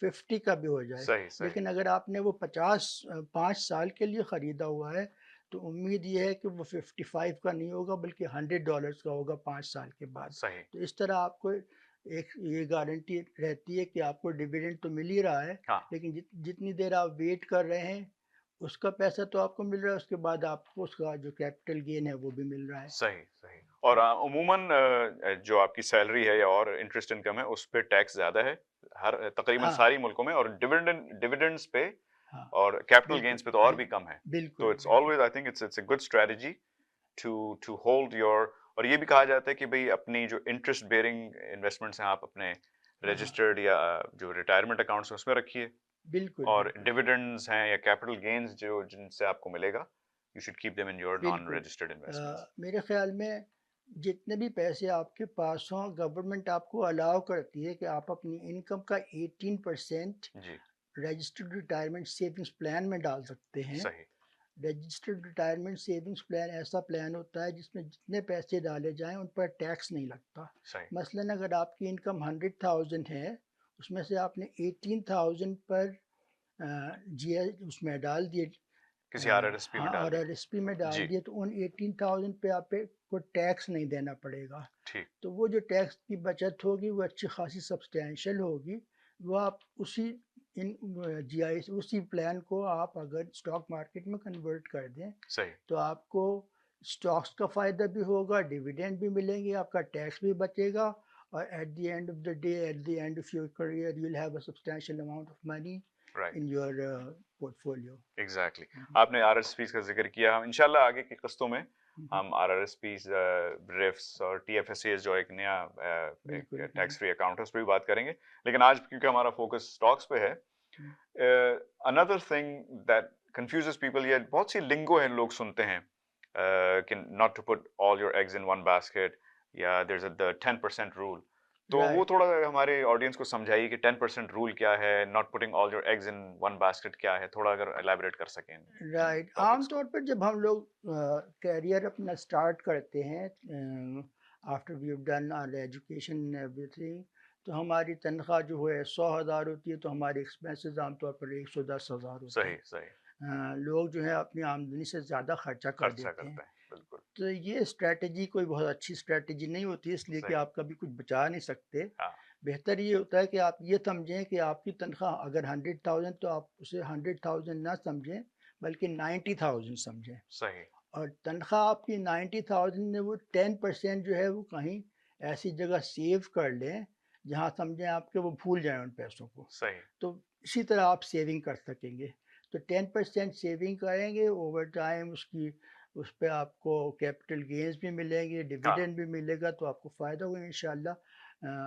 50 کا بھی ہو جائے. لیکن اگر آپ نے وہ 5 سال کے لیے خریدا ہوا ہے تو امید یہ ہے کہ وہ 55 کا نہیں ہوگا بلکہ $100 کا ہوگا 5 سال کے بعد. تو اس طرح آپ کو ایک یہ گارنٹی رہتی ہے کہ آپ کو ڈیویڈنڈ تو مل ہی رہا ہے، لیکن جتنی دیر آپ ویٹ کر رہے ہیں اس کا پیسہ تو آپ کو مل رہا ہے، اس کے بعد آپ کو اس کا جو کیپٹل گین ہے وہ بھی مل رہا ہے. صحیح صحیح. اور عموماً جو آپ کی سیلری ہے یا اور انٹرسٹ انکم ہے اس پہ ٹیکس زیادہ ہے ہر تقریباً ساری ملکوں میں، اور ڈیویڈنڈس پہ اور کیپٹل گینز پہ تو اور بھی کم ہے. تو it's always I think it's a good strategy to hold your. اور یہ بھی کہا جاتا ہے کہ بھئی اپنی جو انٹرسٹ بیئرنگ انویسٹمنٹس ہیں آپ اپنے رجسٹرڈ یا جو ریٹائرمنٹ اکاؤنٹس ہیں اس میں رکھیے. بالکل. اور ڈیویڈنڈز ہیں یا کیپٹل گینز جن سے آپ کو ملے گا، you should keep them in your non-registered investments. میرے خیال میں جتنے بھی پیسے آپ کے پاس ہوں گورنمنٹ آپ کو الاؤ کرتی ہے کہ آپ اپنی انکم کا 18% رجسٹرڈ ریٹائرمنٹ سیونگز پلان میں ڈال سکتے ہیں. رجسٹرڈ ریٹائرمنٹ سیونگز پلان ایسا پلان ہوتا ہے جس میں جتنے پیسے ڈالے جائیں ان پر ٹیکس نہیں لگتا. مثلاً اگر آپ کی انکم 100,000 ہے، اس میں سے آپ نے 18,000 پر جی اس میں ڈال دیے، کسی آر ایس پی میں ڈال دیے، تو ان 18,000 پہ آپ کو ٹیکس نہیں دینا پڑے گا. تو وہ جو ٹیکس کی بچت ہوگی وہ اچھی خاصی سبسٹینشیل ہوگی. وہ آپ اسی پلان کو آپ اگر اسٹاک مارکیٹ میں کنورٹ کر دیں تو آپ کو اسٹاکس کا فائدہ بھی ہوگا، ڈیویڈینڈ بھی ملیں گے، آپ کا ٹیکس بھی بچے گا، اور at the end of the day, at the end of your career you will have a substantial amount of money in your portfolio. Exactly. آپ نے آر ایس پیز کا ذکر کیا. ہم انشاءاللہ آگے کی قسطوں میں ہم آر ایس پیز، ریفس اور ٹی ایف ایس ایز جو ایک نیا ٹیکس فری اکاؤنٹ ہے اس پہ بھی بات کریں گے. لیکن آج کیونکہ ہمارا فوکس اسٹاکس پہ ہے، another thing that confuses people، یہ بہت سی لنگو ہیں لوگ سنتے ہیں کہ not to put all your eggs in one basket، یا there's the 10% rule. تو وہ تھوڑا ہمارے آڈینس کو سمجھائیے کہ 10% رول کیا ہے، not putting all your eggs in one basket کیا ہے، تھوڑا اگر ایلیبریٹ کر سکیں. رائٹ. عام طور پر جب ہم لوگ کیریئر اپنا اسٹارٹ کرتے ہیں after we have done our education and ایوری تھنگ، تو ہماری تنخواہ جو ہے 100,000 ہوتی ہے، تو ہمارے ایکسپینسز عام طور پر 110,000 ہوتے ہیں. صحیح. لوگ جو ہے اپنی آمدنی سے زیادہ خرچہ کر دیتے ہیں. تو یہ اسٹریٹجی کوئی بہت اچھی اسٹریٹجی نہیں ہوتی، اس لیے کہ آپ کبھی کچھ بچا نہیں سکتے. بہتر یہ ہوتا ہے کہ آپ یہ سمجھیں کہ آپ کی تنخواہ اگر 100,000 تو آپ اسے 100,000 نہ سمجھیں بلکہ 90,000 سمجھیں. صحیح. اور تنخواہ آپ کی 90,000 میں وہ 10% جو ہے وہ کہیں ایسی جگہ سیو کر لیں جہاں سمجھیں آپ کے وہ بھول جائیں ان پیسوں کو. صحیح. تو اسی طرح آپ سیونگ کر سکیں گے. تو 10% سیونگ کریں گے، اوور ٹائم اس کی اس پہ آپ کو کیپٹل گینز بھی ملیں گے, ڈیویڈنڈ بھی ملے گا, تو آپ کو فائدہ ہوگا انشاءاللہ.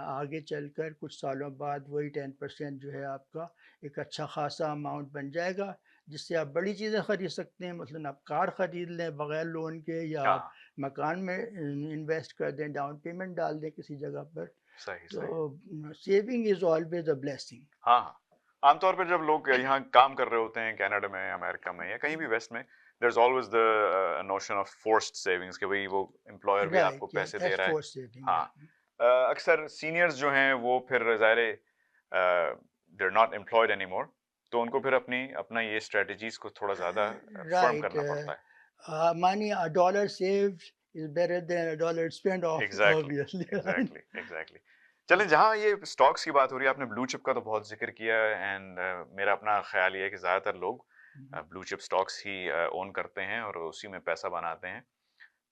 آگے چل کر کچھ سالوں بعد وہی 10% جو ہے آپ کا ایک اچھا خاصا اماؤنٹ بن جائے گا, جس سے آپ بڑی چیزیں خرید سکتے ہیں. مثلا آپ کار خرید لیں بغیر لون کے, یا آپ مکان میں انویسٹ کر دیں, ڈاؤن پیمنٹ ڈال دیں کسی جگہ پر. تو saving is always a blessing. ہاں ہاں, عام طور پہ جب لوگ یہاں کام کر رہے ہوتے ہیں کینیڈا میں, امریکہ میں, یا کہیں بھی ویسٹ میں, there is always the notion of forced savings, کہ بھائی وہ امپلائر بھی آپ کو پیسے دے رہا ہے. ہاں, اکثر سینئرز جو ہیں وہ پھر ظاہر they are not employed any more, تو ان کو پھر اپنا یہ اسٹریٹجیز کو تھوڑا زیادہ فرم کرنا پڑتا ہے. Money, a dollar saved is better than a dollar spent, obviously. Exactly. چلیں, جہاں یہ اسٹاکس کی بات ہو رہی ہے, آپ نے بلو چپ کا تو بہت ذکر کیا, اینڈ میرا اپنا خیال یہ ہے کہ زیادہ تر لوگ بلو چپ اسٹاکس ہی اون کرتے ہیں اور اسی میں پیسہ بناتے ہیں.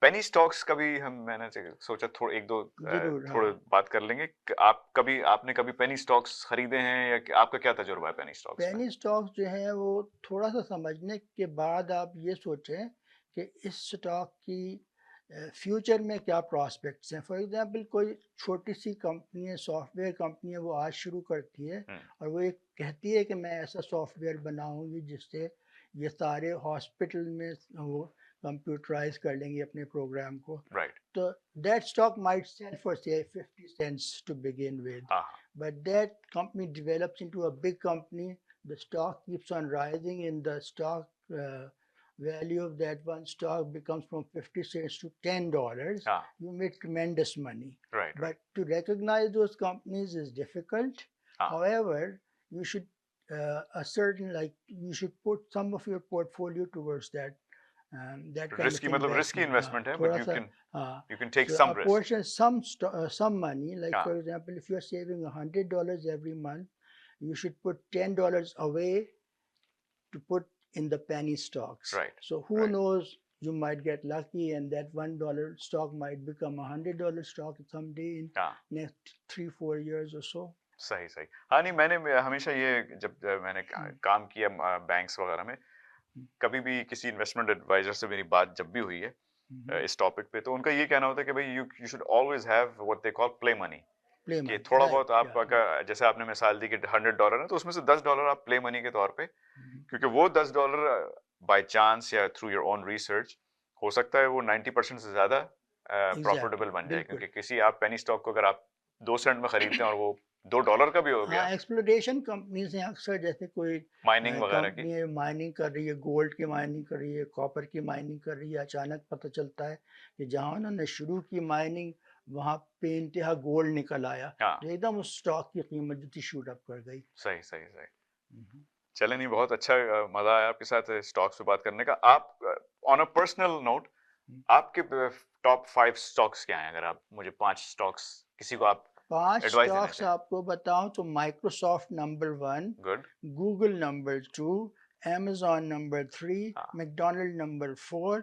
پینی اسٹاکس کا بھی میں نے سوچا تھوڑا ایک دو تھوڑے بات کر لیں گے. آپ نے کبھی پینی اسٹاکس خریدے ہیں, یا آپ کا کیا تجربہ ہے پینی اسٹاکس؟ پینی اسٹاکس جو ہیں وہ تھوڑا سا سمجھنے کے بعد آپ یہ سوچیں کہ اس اسٹاک کی فیوچر میں کیا پراسپیکٹس ہیں. فار ایگزامپل کوئی چھوٹی سی کمپنی ہے, سافٹ ویئر کمپنی ہے, وہ آج شروع کرتی ہے اور وہ ایک کہتی ہے کہ میں ایسا سافٹ ویئر بناؤں گی جس سے یہ سارے ہاسپٹل میں وہ کمپیوٹرائز کر لیں گے اپنے پروگرام کو. تو that stock might sell for say 50 cents to begin with. But that company develops into a big company. The stock keeps on rising, and the stock value of that one stock becomes from 50 cents to $10. You make tremendous money. But to recognize those companies is difficult. However, you should you should put some of your portfolio towards that. That kind risky, of risky investment hai, but you can take some risk. Portion, some money, like for example, if you are saving $100 every month, you should put $10 away to put in the penny stocks. So who knows, you might get lucky and that $1 stock might become $100 stock someday in next 3-4 years or so. صحیح. ہاں نہیں, میں نے ہمیشہ یہ, جب میں نے کام کیا بینکس وغیرہ میں, کبھی بھی کسی انویسٹمنٹ ایڈوائزر سے میری بات جب بھی ہوئی ہے اس ٹاپک پہ, تو ان کا یہ کہنا ہوتا ہے کہ بھائی you should always have what they call play money, کہ تھوڑا بہت آپ کا, جیسے آپ نے مثال دی کہ $100 ہے, تو اس میں سے $10 آپ پلے منی کے طور پہ, کیونکہ وہ $10 بائی چانس یا تھرو یور اون ریسرچ ہو سکتا ہے وہ 90% سے زیادہ پروفیٹیبل بن جائے, کیونکہ کسی آپ پینی اسٹاک کو اگر آپ 2 سینٹ میں خریدتے ہیں اور وہ $2 کا بھی ہو گیا. ایکسپلوریشن کمپنیز ہیں اکثر, جیسے کوئی مائننگ وغیرہ کی مائننگ کر رہی ہے, گولڈ کی مائننگ کر رہی ہے, کاپر کی مائننگ کر رہی ہے, اچانک پتہ چلتا ہے کہ جہاں انہوں نے شروع کی مائننگ وہاں پہ انتہا گولڈ نکل آیا, تو ایک دم اس اسٹاک کی قیمت جو تھی شوٹ اپ کر گئی. صحیح. چلیں, نہیں, بہت اچھا مزہ آیا آپ کے ساتھ اسٹاکس پہ بات کرنے کا. آپ آن اے پرسنل نوٹ, آپ کے ٹاپ 5 اسٹاکس کیا ہیں؟ اگر آپ مجھے 5 اسٹاکس کسی کو آپ 5 اسٹاکس آپ کو بتاؤں تو Microsoft number 1, Google number 2, Amazon number 3, McDonald number 4,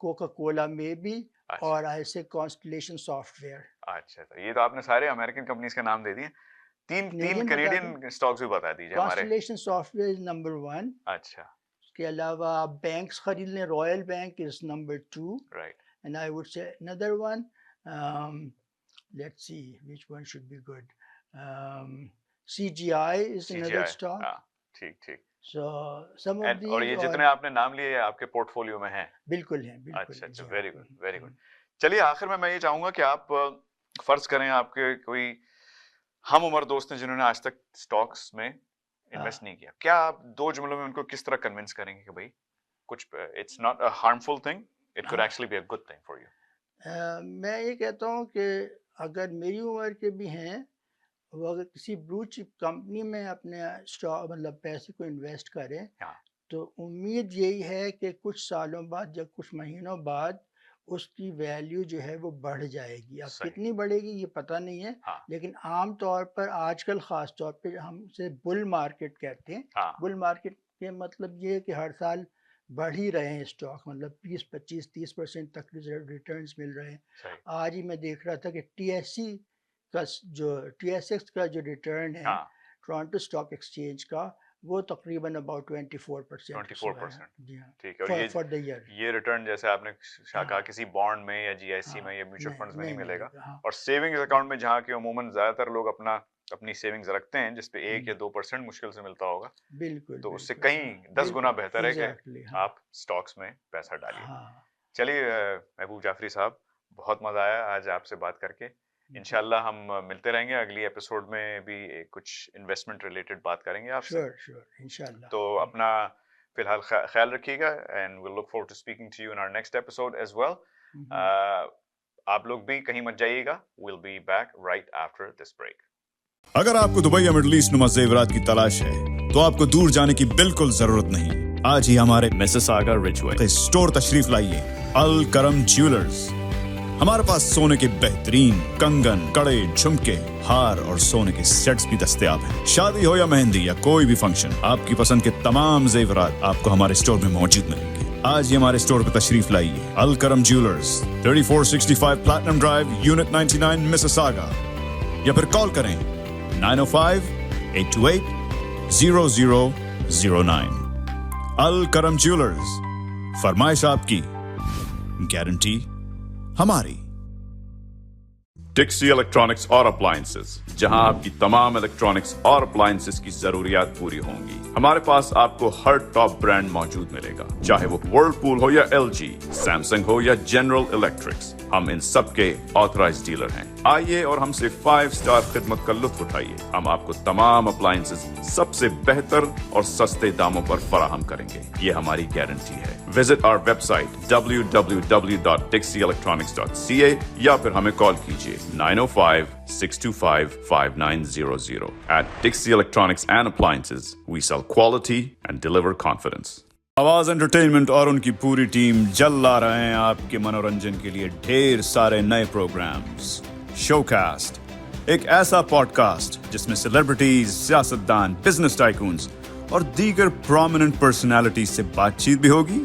Coca Cola میں بھی, اور ایسے کانسٹلیشن سافٹ ویئر. اچھا, یہ تو آپ نے سارے امریکن کمپنیز کے نام دے دیے. 3 کینیڈین اسٹاکس بھی بتا دیجیے. Constellation soft where is number 1. اچھا, اس کے علاوہ آپ بینکس خرید لیں, Royal bank is number 2. And I would say another one, let's see which one should be good. CGI is another stock. ٹھیک. So some of these, اور یہ جتنے آپ نے نام لیے آپ کے پورٹ فولیو میں ہیں؟ بالکل ہیں, بالکل. اچھا, ویری گڈ. چلیے, آخر میں یہ چاہوں گا کہ آپ فرض کریں آپ کے کوئی ہم عمر دوست ہیں جنہوں نے آج تک اسٹاکس میں انویسٹ نہیں کیا, کیا آپ 2 جملوں میں ان کو کس طرح کنونس کریں گے کہ بھائی کچھ it's not a harmful thing, it could actually be a good thing for you? میں یہ کہتا ہوں کہ اگر میری عمر کے بھی ہیں, وہ اگر کسی بلو چپ کمپنی میں اپنے اسٹاک مطلب پیسے کو انویسٹ کریں, تو امید یہی ہے کہ کچھ سالوں بعد یا کچھ مہینوں بعد اس کی ویلیو جو ہے وہ بڑھ جائے گی. اب کتنی بڑھے گی یہ پتہ نہیں ہے, لیکن عام طور پر آج کل خاص طور پہ ہم اسے بل مارکیٹ کہتے ہیں. بل مارکیٹ کے مطلب یہ ہے کہ ہر سال بڑھ ہی رہے ہیں اسٹاک, مطلب 20-25-30% تک ریٹرنز مل رہے ہیں. آج ہی میں دیکھ رہا تھا کہ TSE کا جو TSX کا جو ریٹرن ہے ٹورانٹو اسٹاک ایکسچینج کا, وہ تقریباً about 24% 24%. جی ہاں ٹھیک ہے. اور for the year. یہ ریٹرن جیسے آپ نے کہا کسی بانڈ میں یا جی آئی سی میں یا میوچل فنڈز میں نہیں ملے گا. اور سیونگز اکاؤنٹ میں جہاں کہ عموماً زیادہ تر لوگ اپنی سیونگز رکھتے ہیں جس پہ 1 یا 2% مشکل سے ملتا ہوگا, بالکل, تو اس سے کہیں 10 گنا بہتر ہے کہ آپ اسٹاکس میں پیسہ ڈالیے. چلیے محبوب جعفری صاحب, بہت مزہ آیا آج آپ سے بات کر کے. انشاءاللہ ہم ملتے رہیں گے اگلی ایپیسوڈ میں بھی کچھ انویسٹمنٹ ریلیٹڈ بات کریں گے آپ سے. شیور انشاءاللہ. تو اپنا فی الحال خیال رکھیے گا, and we'll look forward to speaking to you in our next episode as well. آپ لوگ بھی کہیں مت جائیے گا. We'll be back right after this break. اگر آپ کو دبئی یا مڈل ایسٹ نما زیورات کی تلاش ہے تو آپ کو دور جانے کی بالکل ضرورت نہیں. آج ہی ہمارے مسیساگا رچوے اسٹور تشریف لائیے, الکرم جیولرز. ہمارے پاس سونے کے بہترین کنگن, کڑے, جھمکے, ہار اور سونے کے سیٹس بھی دستیاب ہیں. شادی ہو یا مہندی یا کوئی بھی فنکشن, آپ کی پسند کے تمام زیورات آپ کو ہمارے اسٹور میں موجود ملیں گے. آج ہی ہمارے اسٹور پہ تشریف لائیے. Alkaram jewellers, 3465 Platinum Drive, unit 99, Mississauga. یا پھر کال کریں 905-828-0009. الکرم جیولرز, فرمائش آپ کی, گارنٹی ہماری. ٹیکسی الیکٹرانکس اور اپلائنسز, جہاں آپ کی تمام الیکٹرانکس اور اپلائنسز کی ضروریات پوری ہوں گی. ہمارے پاس آپ کو ہر ٹاپ برانڈ موجود ملے گا, چاہے وہ ورلپول ہو یا ایل جی, سیمسنگ ہو یا جنرل الیکٹرکس. ہم ان سب کے آتھرائزڈ ڈیلر ہیں. آئیے اور ہم سے 5 اسٹار خدمت کا لطف اٹھائیے. ہم آپ کو تمام اپلائنسز سب سے بہتر اور سستے داموں پر فراہم کریں گے, یہ ہماری گارنٹی ہے. وزٹ آور ویب سائٹ www.dixieelectronics.ca یا پھر ہمیں کال کیجیے 905-625-5900. At Dixie Electronics and Appliances, we sell quality and deliver confidence. آواز انٹرٹینمنٹ اور ان کی پوری ٹیم جل لا رہے ہیں آپ کے منورنجن کے لیے ڈھیر سارے نئے پروگرامز. شو کاسٹ, ایک ایسا پوڈ کاسٹ جس میں سیلیبریٹیز, سیاستدان, بزنس ٹائکونز اور دیگر پرومیننٹ پرسنالٹیز سے بات چیت بھی ہوگی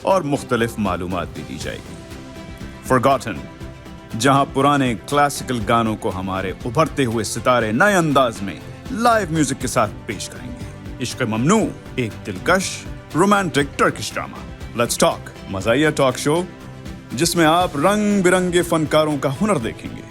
اور مختلف معلومات بھی دی جائے گی. فارگاٹن, جہاں پرانے کلاسیکل گانوں کو ہمارے ابھرتے ہوئے ستارے نئے انداز میں لائیو میوزک کے ساتھ پیش کریں گے. عشق ممنوع, ایک دلکش romantic Turkish drama. Let's talk, مزاحیہ ٹاک شو جس میں آپ رنگ برنگے فنکاروں کا ہنر دیکھیں گے.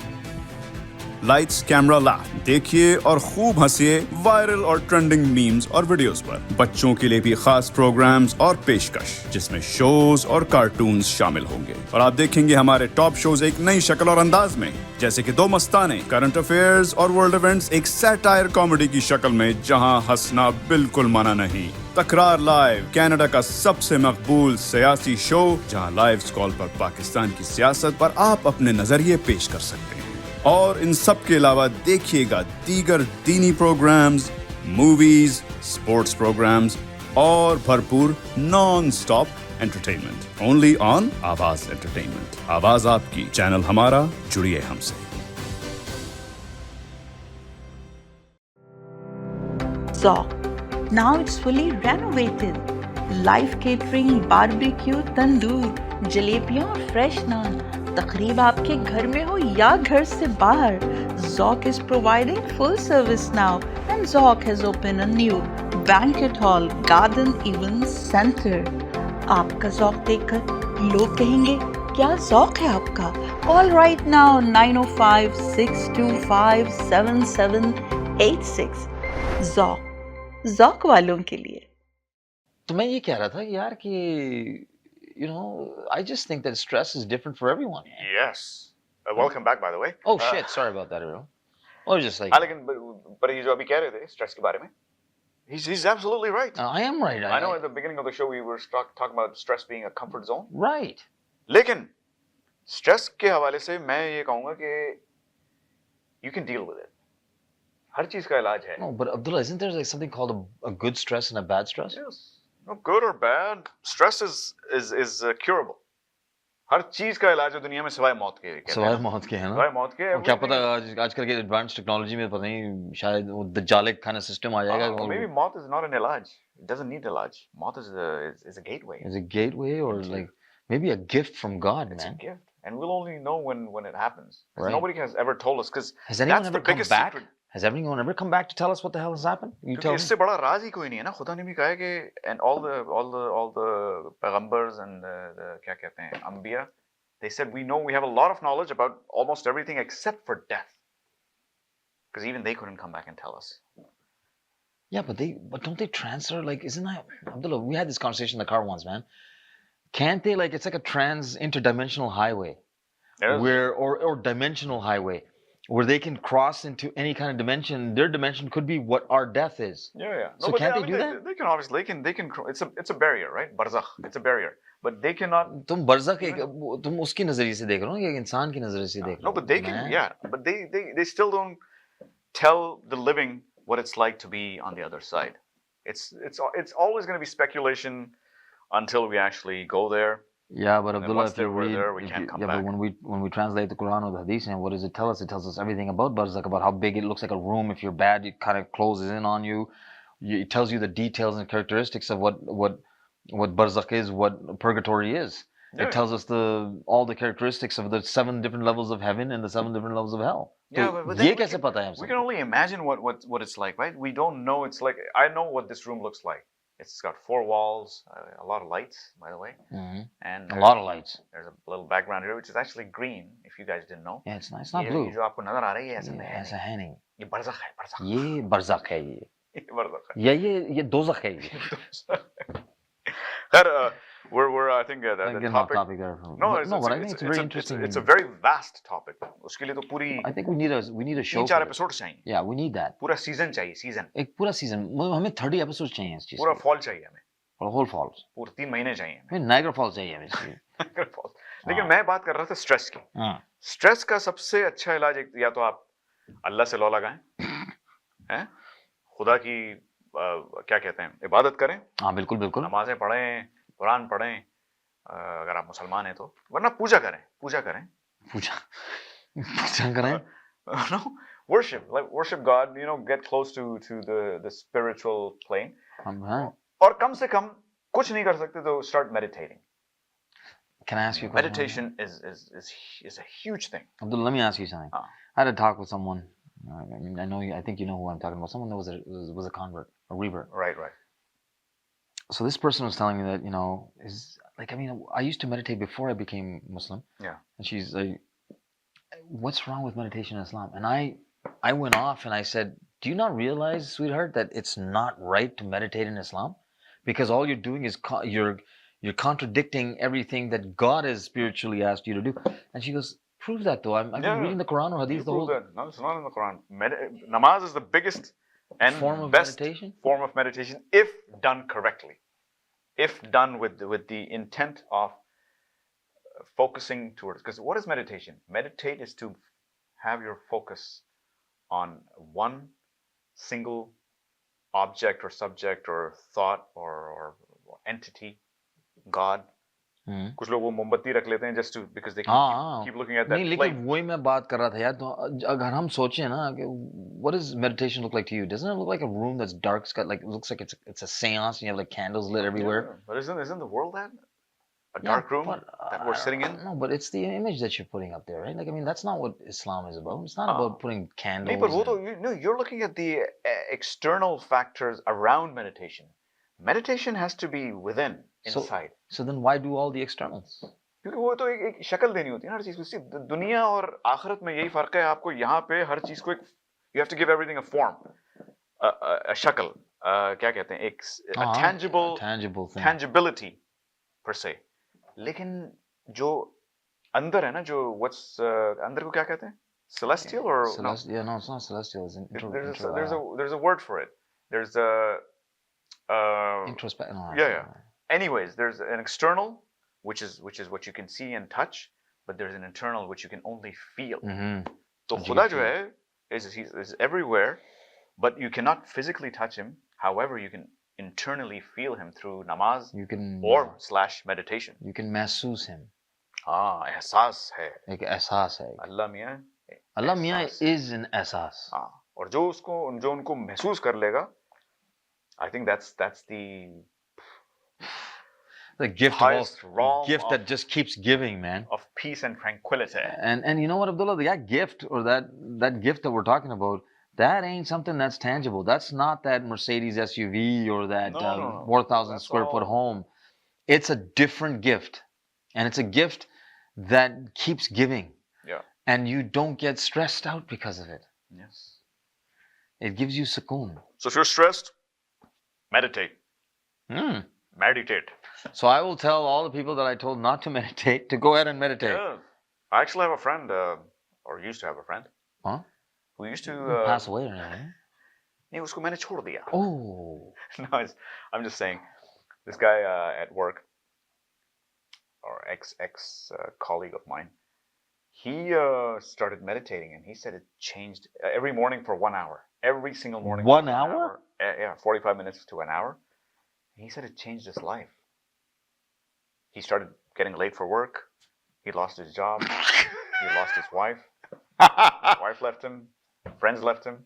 لائٹس کیمرا لاف, دیکھیے اور خوب ہنسیے وائرل اور ٹرینڈنگ میمز اور ویڈیوز پر. بچوں کے لیے بھی خاص پروگرامز اور پیشکش جس میں شوز اور کارٹونز شامل ہوں گے, اور آپ دیکھیں گے ہمارے ٹاپ شوز ایک نئی شکل اور انداز میں, جیسے کہ 2 مستانے, کرنٹ افیئرز اور ورلڈ ایونٹس ایک سیٹائر کامیڈی کی شکل میں جہاں ہنسنا بالکل منع نہیں. تکرار لائیو, کینیڈا کا سب سے مقبول سیاسی شو جہاں لائیو کال پر پاکستان کی سیاست پر آپ اپنے نظریے پیش کر سکتے ہیں. اور ان سب کے علاوہ دیکھیے گا دیگر دینی پروگرامز, موویز, اسپورٹس پروگرامز اور بھرپور naan stop entertainment. Only on آواز انٹرٹینمنٹ. آواز آپ کی, چینل ہمارا, جڑیے ہم سے. Now it's fully renovated. Live catering, barbecue, tandoor, جلیبیاں اور فریش نان. تقریب آپ کے گھر میں ہو یا گھر سے باہر, Zoc is providing full service now, and Zoc has opened a new banquet hall, garden event center. آپ کا Zoc دیکھ کر لوگ کہیں گے کیا ذوق ہے آپ کا. Call right now 905-625-7786. ذوق والوں کے لیے. تو میں یہ کہہ رہا تھا یار کہ I just think that stress is different for everyone. Yes. Welcome back, by the way. Oh shit, sorry about that, everyone. I was just like. لیکن پر یہ جو ابھی کہہ رہے تھے اسٹریس کے بارے میں, he's absolutely right. I am right. I know at the beginning of the show we were talking about stress being a comfort zone. Right. لیکن اسٹریس کے حوالے سے میں یہ کہوں گا کہ you can deal with it. ہر چیز کا علاج ہے. No, but Abdullah, isn't there like something called a good stress and a bad stress? Yes. No, good or bad, stress is curable. ہر چیز کا علاج ہے دنیا میں سوائے موت کے. سوائے موت کے ہے نا. سوائے موت کے. کیا پتا آج کل کے ایڈوانس ٹیکنالوجی میں پتہ نہیں شاید وہ دجالک کھانا سسٹم آ جائے گا. Maybe موت is not an علاج. It doesn't need علاج. موت is a gateway. Is a gateway or like maybe a gift from God, it's man. A gift. And we'll only know when it happens. Right. Nobody has ever told us, because has anyone ever come back? Secret. Has anyone ever come back to tell us what the hell has happened? You क्योंकि tell me. इससे बड़ा राज ही कोई नहीं है ना. खुदा ने भी कहा है कि and all the पैगंबर्स and the क्या कहते हैं अंबिया, they said we know we have a lot of knowledge about almost everything except for death, because even they couldn't come back and tell us. Yeah, but don't they transfer, like, isn't that, Abdullah, we had this conversation in the car once, man. Can't they, like, it's like a interdimensional highway, or dimensional highway, where they can cross into any kind of dimension. Their dimension could be what our death is. Yeah. No, so can't they do that? They can obviously, they can. It's a barrier, right? Barzakh. It's a barrier, but they cannot. तुम barzakh तुम उसकी नजरिए से देख रहे हो, या इंसान की नजरिए से देख रहे हो? No, but they can. Yeah, but they still don't tell the living what it's like to be on the other side. It's always going to be speculation until we actually go there. Yeah, but Abdullah, if you're there, we can't come back. But when we translate the Quran or the Hadith, and what does it tell us? It tells us everything about barzakh, about how big it looks like a room. If you're bad, it kind of closes in on you. It tells you the details and characteristics of what barzakh is, what purgatory is. Yeah. It tells us all the characteristics of the 7 different levels of heaven and the 7 different levels of hell. Yeah, but then we can only imagine what it's like, right? We don't know. It's like, I know what this room looks like. It's got 4 walls, a lot of lights, by the way, and a lot of lights. There's a little background here, which is actually green. If you guys didn't know. Yeah, it's nice. It's not blue. ये जो आपको नजर आ रही है ऐसा है नहीं. ये barzakh है, barzakh. ये barzakh है ये. ये barzakh है. या ये dozakh है ये. We're I think the topic there. No, but I think it's very interesting. It's a very vast topic. उसके लिए तो पूरी. I think we need a show. 3-4 episodes चाहिए. Yeah, we need that. पूरा season चाहिए, season. एक पूरा season. हमें 30 episodes चाहिए इस चीज़. पूरा fall चाहिए हमें. Whole fall. पूरे 3 महीने चाहिए. हमें Niagara Falls चाहिए हमें इसलिए. Niagara Falls. लेकिन मैं बात कर रहा था स्ट्रेस की. स्ट्रेस का सबसे अच्छा इलाज या तो आप अल्लाह से लौ लगाएं, हैं? खुदा की क्या कहते हैं, इबादत करें. हाँ, बिल्कुल बिल्कुल. नमाजें पढ़ें, कुरान पढ़ें, अगर आप मुसलमान हैं तो, वरना पूजा करें. पूजा करें. No, worship God. Get close to the spiritual plane. और कम से कम कुछ नहीं कर सकते तो start meditating. Can I ask you a question? Meditation is a huge thing. Abdul, let me ask you something. I had a talk with someone. I think you know who I'm talking about. Someone that was a convert, a revert. Right. So this person was telling me that, I used to meditate before I became Muslim. Yeah. And she's like, what's wrong with meditation in Islam? And I went off and I said, do you not realize, sweetheart, that it's not right to meditate in Islam? Because all you're doing is you're contradicting everything that God has spiritually asked you to do. And she goes, prove that though. I've been reading the Quran or Hadith the whole time. No, it's not in the Quran. Namaz is the biggest and best form of meditation if done correctly. If done with the intent of focusing towards. Because what is meditation? Meditate is to have your focus on one single object or subject or thought or entity, God. कुछ लोग वो मोमबत्ती रख लेते हैं just to because they keep looking at that flame. लेकिन वही मैं बात कर रहा था यार. तो अगर हम सोचें ना कि what does meditation look like to you? Doesn't it look like a room that's dark? It's got it looks like it's a seance and you have like candles lit everywhere. Yeah, but isn't the world that? A dark room that we're sitting in? No, but it's the image that you're putting up there, right? That's not what Islam is about. It's not about putting candles. नहीं, but you're looking at the external factors around meditation. Meditation has to be within, inside. So then why do all the externals? क्योंकि वो तो एक शक्ल देनी होती है ना हर चीज को. दुनिया और आखिरत में यही फर्क है. आपको यहाँ पे हर चीज को you have to give everything a form, a शक्ल, क्या कहते हैं, a tangible thing. Tangibility per se. लेकिन जो अंदर है ना, जो अंदर को क्या कहते हैं? Celestial or no? Yeah, no, it's not celestial. It's there's a word for it. There's a introspect. No, yeah. Anyways, there's an external, which is what you can see and touch, but there's an internal which you can only feel. So खुदा जो है is everywhere, but you cannot physically touch him. However, you can internally feel him through namaz or / meditation. You can महसूस him. एहसास है. एक एहसास है. अल्लाह मियाँ is an एहसास. और जो उनको महसूस कर लेगा, I think that's the gift that just keeps giving, man. Of peace and tranquility. And you know what, Abdullah, that gift or that gift that we're talking about, That ain't something that's tangible. That's not that Mercedes SUV or that No. 4,000 That's square foot all. home. It's a different gift. And it's a gift that keeps giving. Yeah. And you don't get stressed out because of it. Yes. It gives you sukoon. So if you're stressed, meditate. Meditate. So I will tell all the people that I told not to meditate to go ahead and meditate. Yeah. I actually have a friend, or used to have a friend, who used to pass away or anything. नहीं उसको मैंने छोड़ दिया. Oh. No, I'm just saying, this guy at work, or ex colleague of mine, he started meditating, and he said it changed every morning for 1 hour. Every single morning. 1 hour? Yeah, 45 minutes to an hour. He said it changed his life. He started getting late for work. He lost his job. He lost his wife. His wife left him. Friends left him.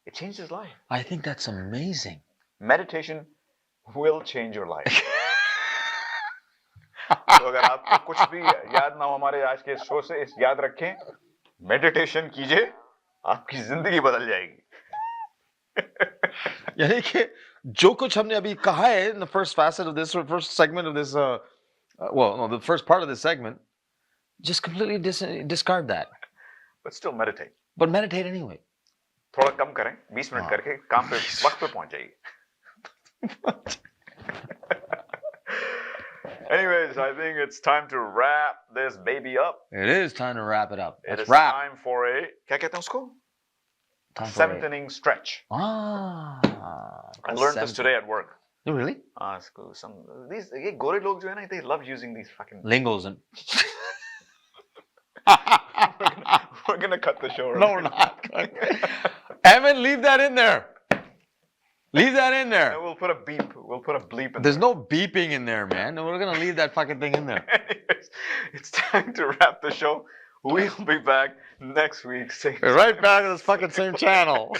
It changed his life. I think that's amazing. Meditation will change your life. तो अगर आपको कुछ भी याद ना हो हमारे आज के शो से, इस याद रखें, मेडिटेशन कीजिए, आपकी जिंदगी बदल जाएगी. यानी कि जो कुछ हमने अभी कहा है in the first facet of this, or first segment of this, the first part of this segment, just completely discard that. But still meditate. But meditate anyway. थोड़ा कम करें, 20 मिनट करके काम पे वक्त पे पहुंच जाइए. Anyways, I think it's time to wrap this baby up. It is time to wrap it up. It Let's is wrap. time for a, क्या कहते हैं उसको? Seventh inning stretch. I learned this today at work. Oh, really? ये गोरे लोग जो है ना, they love using these fucking lingos and. We're gonna cut the show. No, we're not. Evan, leave that in there. Leave that in there. We'll put a beep. We'll put a bleep in There's there. no beeping in there, man. We're gonna leave that fucking thing in there. Anyways, it's time to wrap the show. We'll be back next week. Right back to this fucking same channel.